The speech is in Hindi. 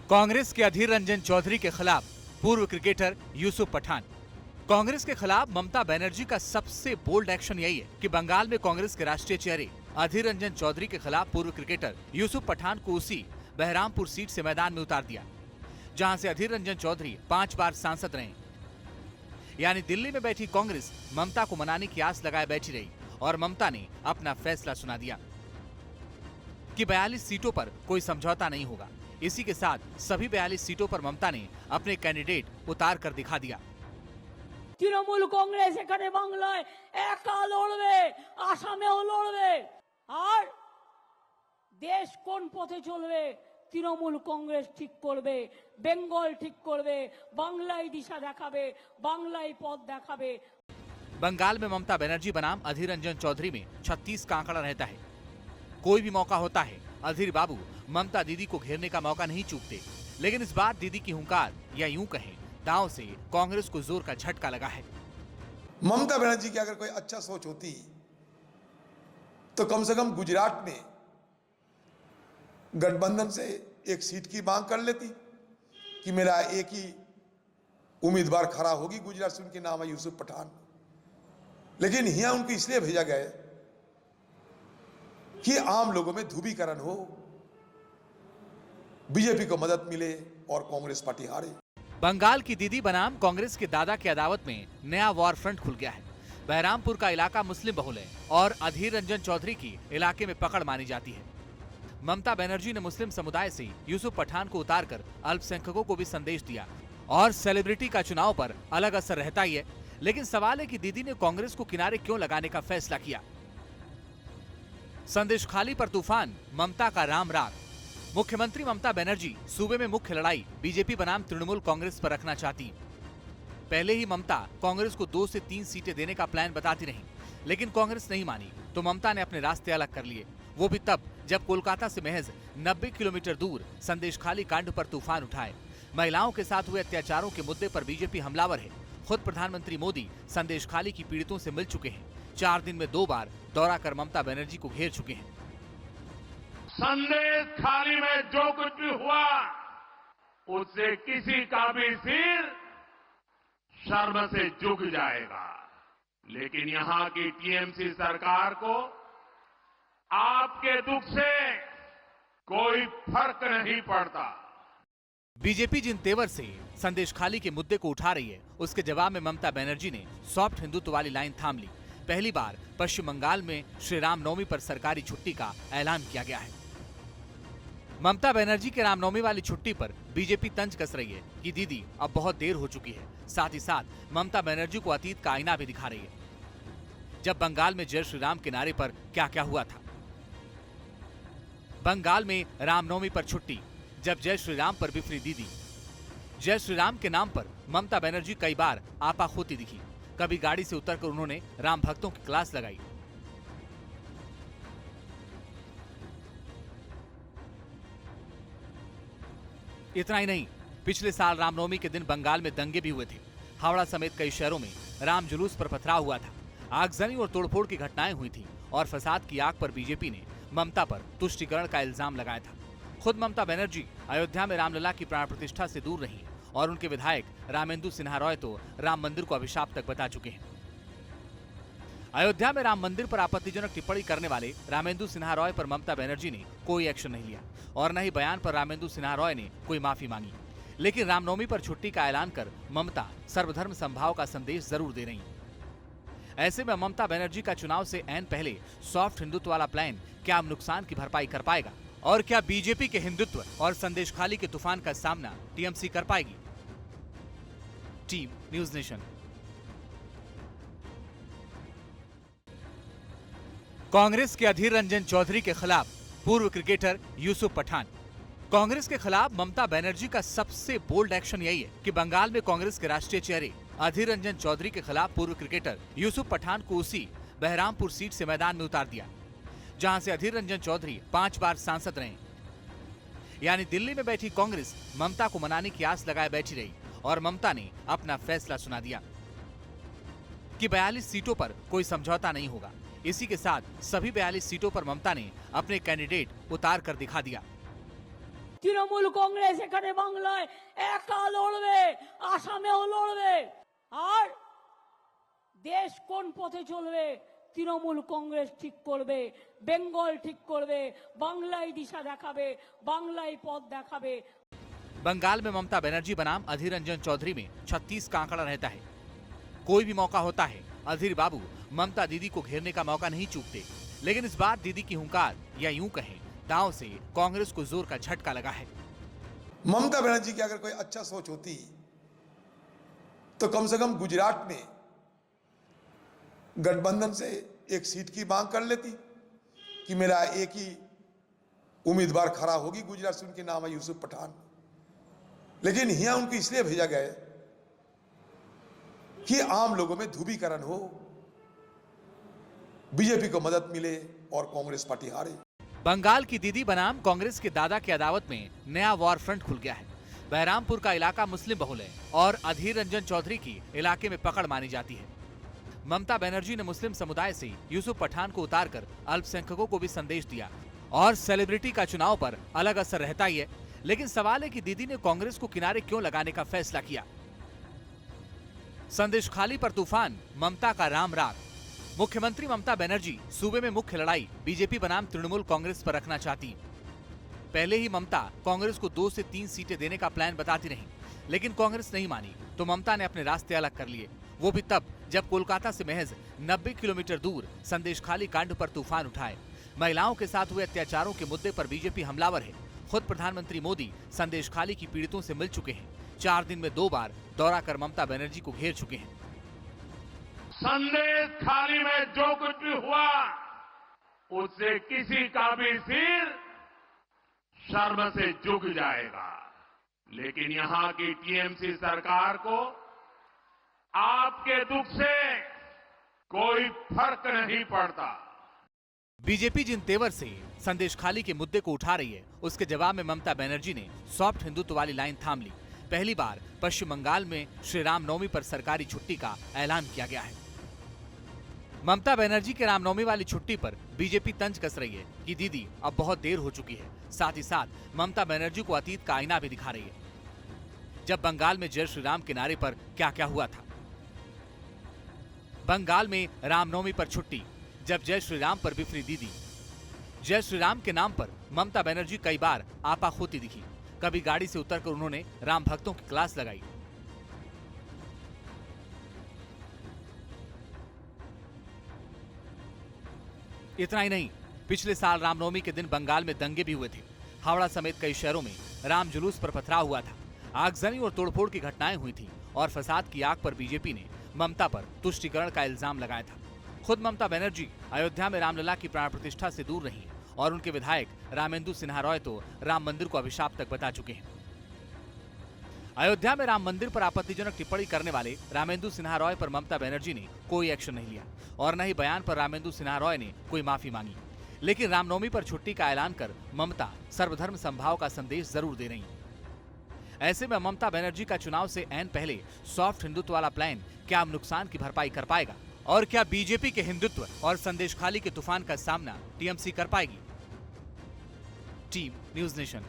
कांग्रेस के अधीर रंजन चौधरी के खिलाफ पूर्व क्रिकेटर यूसुफ पठान। कांग्रेस के खिलाफ ममता बनर्जी का सबसे बोल्ड एक्शन यही है कि बंगाल में कांग्रेस के राष्ट्रीय चेहरे अधीर रंजन चौधरी के खिलाफ पूर्व क्रिकेटर यूसुफ पठान को उसी बहरामपुर सीट से मैदान में उतार दिया, जहां से अधीर रंजन चौधरी 5 बार सांसद रहे। यानी दिल्ली में बैठी कांग्रेस ममता को मनाने की आस लगाए बैठी रही और ममता ने अपना फैसला सुना दिया कि 42 सीटों पर कोई समझौता नहीं होगा। इसी के साथ सभी 42 सीटों पर ममता ने अपने कैंडिडेट उतार कर दिखा दिया। তৃণমূল কংগ্রেস এখানে বাংলায় একা লড়বে, আসামেও লড়বে। আর দেশ কোন পথে চলবে তৃণমূল কংগ্রেস ঠিক করবে, বেঙ্গল ঠিক করবে, বাংলায় দিশা দেখাবে, বাংলায় পথ দেখাবে। बंगाल में ममता बनर्जी बनाम अधीर रंजन चौधरी में 36 का आंकड़ा रहता है। कोई भी मौका होता है, अधीर बाबू ममता दीदी को घेरने का मौका नहीं चूकते। लेकिन इस बार दीदी की हुंकार या यूं कहें दांव से कांग्रेस को जोर का झटका लगा है। ममता बनर्जी की अगर कोई अच्छा सोच होती तो कम से कम गुजरात में गठबंधन से एक सीट की मांग कर लेती कि मेरा एक ही उम्मीदवार खड़ा होगी गुजरात से, उनके नाम है यूसुफ पठान। लेकिन यहां उनको इसलिए भेजा गया कि आम लोगों में ध्रुवीकरण हो, बीजेपी को मदद मिले और कांग्रेस पार्टी हारे। बंगाल की दीदी बनाम कांग्रेस के दादा की अदावत में नया वॉर फ्रंट खुल गया है। बहरामपुर का इलाका मुस्लिम बहुल है और अधीर रंजन चौधरी की इलाके में पकड़ मानी जाती है। ममता बनर्जी ने मुस्लिम समुदाय से यूसुफ पठान को उतारकर अल्पसंख्यकों को भी संदेश दिया और सेलिब्रिटी का चुनाव पर अलग असर रहता ही है। लेकिन सवाल है कि दीदी ने कांग्रेस को किनारे क्यों लगाने का फैसला किया। संदेश खाली पर तूफान, ममता का राम राग। मुख्यमंत्री ममता बनर्जी सूबे में मुख्य लड़ाई बीजेपी बनाम तृणमूल कांग्रेस पर रखना चाहती। पहले ही ममता कांग्रेस को 2 से 3 सीटें देने का प्लान बताती रही, लेकिन कांग्रेस नहीं मानी तो ममता ने अपने रास्ते अलग कर लिए। वो भी तब जब कोलकाता से महज 90 किलोमीटर दूर संदेश खाली कांड पर तूफान उठाए। महिलाओं के साथ हुए अत्याचारों के मुद्दे पर बीजेपी हमलावर है। खुद प्रधानमंत्री मोदी संदेश खाली की पीड़ितों से मिल चुके हैं। 4 दिन में 2 बार दौरा कर ममता बनर्जी को घेर चुके हैं। संदेश खाली में जो कुछ भी हुआ उससे किसी का भी सिर शर्म से झुक जाएगा। लेकिन यहां की टीएमसी सरकार को आपके दुख से कोई फर्क नहीं पड़ता। बीजेपी जिन तेवर से संदेश खाली के मुद्दे को उठा रही है, उसके जवाब में ममता बनर्जी ने सॉफ्ट हिंदुत्व वाली लाइन थाम ली। पहली बार पश्चिम बंगाल में श्री रामनवमी पर सरकारी छुट्टी का ऐलान किया गया है। ममता बनर्जी के रामनवमी वाली छुट्टी पर बीजेपी तंज कस रही है कि दीदी अब बहुत देर हो चुकी है। साथ ही साथ ममता बनर्जी को अतीत का आईना भी दिखा रही है। जब बंगाल में जय श्री राम के नारे पर क्या क्या हुआ था। बंगाल में रामनवमी पर छुट्टी, जब जय श्री राम पर बिफरी दीदी। जय श्री राम के नाम पर ममता बनर्जी कई बार आपा खोती दिखी। कभी गाड़ी से उतरकर उन्होंने राम भक्तों की क्लास लगाई। इतना ही नहीं, पिछले साल रामनवमी के दिन बंगाल में दंगे भी हुए थे। हावड़ा समेत कई शहरों में राम जुलूस पर पथराव हुआ था। आगजनी और तोड़फोड़ की घटनाएं हुई थी और फसाद की आग पर बीजेपी ने ममता पर तुष्टीकरण का इल्जाम लगाया था। खुद ममता बनर्जी अयोध्या में रामलला की प्राण प्रतिष्ठा से दूर रही और उनके विधायक रामेंदु सिन्हा रॉय तो राम मंदिर को अभिशाप तक बता चुके हैं। अयोध्या में राम मंदिर पर आपत्तिजनक टिप्पणी करने वाले रामेंदु सिन्हा रॉय पर ममता बनर्जी ने कोई एक्शन नहीं लिया और न ही बयान पर रामेंदु सिन्हा रॉय ने कोई माफी मांगी। लेकिन रामनवमी पर छुट्टी का ऐलान कर ममता सर्वधर्म संभाव का संदेश जरूर दे रही। ऐसे में ममता बनर्जी का चुनाव से ऐन पहले सॉफ्ट हिंदुत्व वाला प्लान क्या अब नुकसान की भरपाई कर पाएगा और क्या बीजेपी के हिंदुत्व और संदेश खाली के तूफान का सामना टीएमसी कर पाएगी? Team news nation. कांग्रेस के अधीर रंजन चौधरी के खिलाफ पूर्व क्रिकेटर यूसुफ पठान। कांग्रेस के खिलाफ ममता बनर्जी का सबसे बोल्ड एक्शन यही है कि बंगाल में कांग्रेस के राष्ट्रीय चेहरे अधीर रंजन चौधरी के खिलाफ पूर्व क्रिकेटर यूसुफ पठान को उसी बहरामपुर सीट से मैदान में उतार दिया, जहां से अधीर रंजन चौधरी 5 बार सांसद रहे। यानी दिल्ली में बैठी कांग्रेस ममता को मनाने की आस लगाए बैठी रही और ममता ने अपना फैसला सुना दिया कि 42 सीटों पर कोई समझौता नहीं होगा। इसी के साथ सभी 42 सीटों पर ममता ने अपने कैंडिडेट उतार कर दिखा दिया। তৃণমূল কংগ্রেস এখানে বাংলায় একা লড়বে, আসামেও লড়বে। আর দেশ কোন পথে চলবে তৃণমূল কংগ্রেস ঠিক করবে, বেঙ্গল ঠিক করবে, বাংলায় দিশা দেখাবে, বাংলায় পথ দেখাবে। बंगाल में ममता बनर्जी बनाम अधीर रंजन चौधरी में 36 का आंकड़ा रहता है। कोई भी मौका होता है, अधीर बाबू ममता दीदी को घेरने का मौका नहीं चूकते। लेकिन इस बार दीदी की हुंकार या यूं कहें दांव से कांग्रेस को जोर का झटका लगा है। ममता बनर्जी की अगर कोई अच्छा सोच होती तो कम से कम गुजरात में गठबंधन से एक सीट की मांग कर लेती कि मेरा एक ही उम्मीदवार खड़ा होगी गुजरात से, उनके नाम है यूसुफ पठान। लेकिन यहाँ उनको इसलिए भेजा गया कि आम लोगों में ध्रुवीकरण हो, बीजेपी को मदद मिले और कांग्रेस पार्टी हारे। बंगाल की दीदी बनाम कांग्रेस के दादा की अदावत में नया वॉर फ्रंट खुल गया है। बहरामपुर का इलाका मुस्लिम बहुल है और अधीर रंजन चौधरी की इलाके में पकड़ मानी जाती है। ममता बनर्जी ने मुस्लिम समुदाय से यूसुफ पठान को उतारकर अल्पसंख्यकों को भी संदेश दिया और सेलिब्रिटी का चुनाव पर अलग असर रहता ही है। लेकिन सवाल है कि दीदी ने कांग्रेस को किनारे क्यों लगाने का फैसला किया। संदेशखाली पर तूफान, ममता का राम राग। मुख्यमंत्री ममता बनर्जी सूबे में मुख्य लड़ाई बीजेपी बनाम तृणमूल कांग्रेस पर रखना चाहती हैं। पहले ही ममता कांग्रेस को 2 से 3 सीटें देने का प्लान बताती रही, लेकिन कांग्रेस नहीं मानी तो ममता ने अपने रास्ते अलग कर लिए। वो भी तब जब कोलकाता से महज 90 किलोमीटर दूर संदेशखाली कांड पर तूफान उठाए। महिलाओं के साथ हुए अत्याचारों के मुद्दे पर बीजेपी हमलावर है। खुद प्रधानमंत्री मोदी संदेशखाली की पीड़ितों से मिल चुके हैं। 4 दिन में 2 बार दौरा कर ममता बनर्जी को घेर चुके हैं। संदेशखाली में जो कुछ भी हुआ उससे किसी का भी सिर शर्म से झुक जाएगा। लेकिन यहां की टीएमसी सरकार को आपके दुख से कोई फर्क नहीं पड़ता। बीजेपी जिन तेवर से संदेशखाली के मुद्दे को उठा रही है, उसके जवाब में ममता बनर्जी ने सॉफ्ट हिंदुत्व वाली लाइन थाम ली। पहली बार पश्चिम बंगाल में श्री रामनवमी पर सरकारी छुट्टी का ऐलान किया गया है। ममता बनर्जी के रामनवमी वाली छुट्टी पर बीजेपी तंज कस रही है कि दीदी अब बहुत देर हो चुकी है। साथ ही साथ ममता बनर्जी को अतीत का आईना भी दिखा रही है। जब बंगाल में जय श्री राम के नारे पर क्या क्या हुआ था। बंगाल में रामनवमी पर छुट्टी, जब जय श्री राम पर बिफरी दीदी। जय श्री राम के नाम पर ममता बनर्जी कई बार आपा खोती दिखी। कभी गाड़ी से उतरकर उन्होंने राम भक्तों की क्लास लगाई। इतना ही नहीं, पिछले साल रामनवमी के दिन बंगाल में दंगे भी हुए थे। हावड़ा समेत कई शहरों में राम जुलूस पर पथराव हुआ था। आगजनी और तोड़फोड़ की घटनाएं हुई थी और फसाद की आग पर बीजेपी ने ममता पर तुष्टीकरण का इल्जाम लगाया था। खुद ममता बनर्जी अयोध्या में रामलला की प्राण प्रतिष्ठा से दूर रही और उनके विधायक रामेंदु सिन्हा रॉय तो राम मंदिर को अभिशाप तक बता चुके हैं। अयोध्या में राम मंदिर पर आपत्तिजनक टिप्पणी करने वाले रामेंदु सिन्हा रॉय पर ममता बनर्जी ने कोई एक्शन नहीं लिया और न ही बयान पर रामेंदु सिन्हा रॉय ने कोई माफी मांगी। लेकिन रामनवमी पर छुट्टी का ऐलान कर ममता सर्वधर्म संभाव का संदेश जरूर दे रही। ऐसे में ममता बनर्जी का चुनाव से ऐन पहले सॉफ्ट हिंदुत्व वाला प्लान क्या नुकसान की भरपाई कर पाएगा और क्या बीजेपी के हिंदुत्व और संदेशखाली के तूफान का सामना टीएमसी कर पाएगी? Team news nation.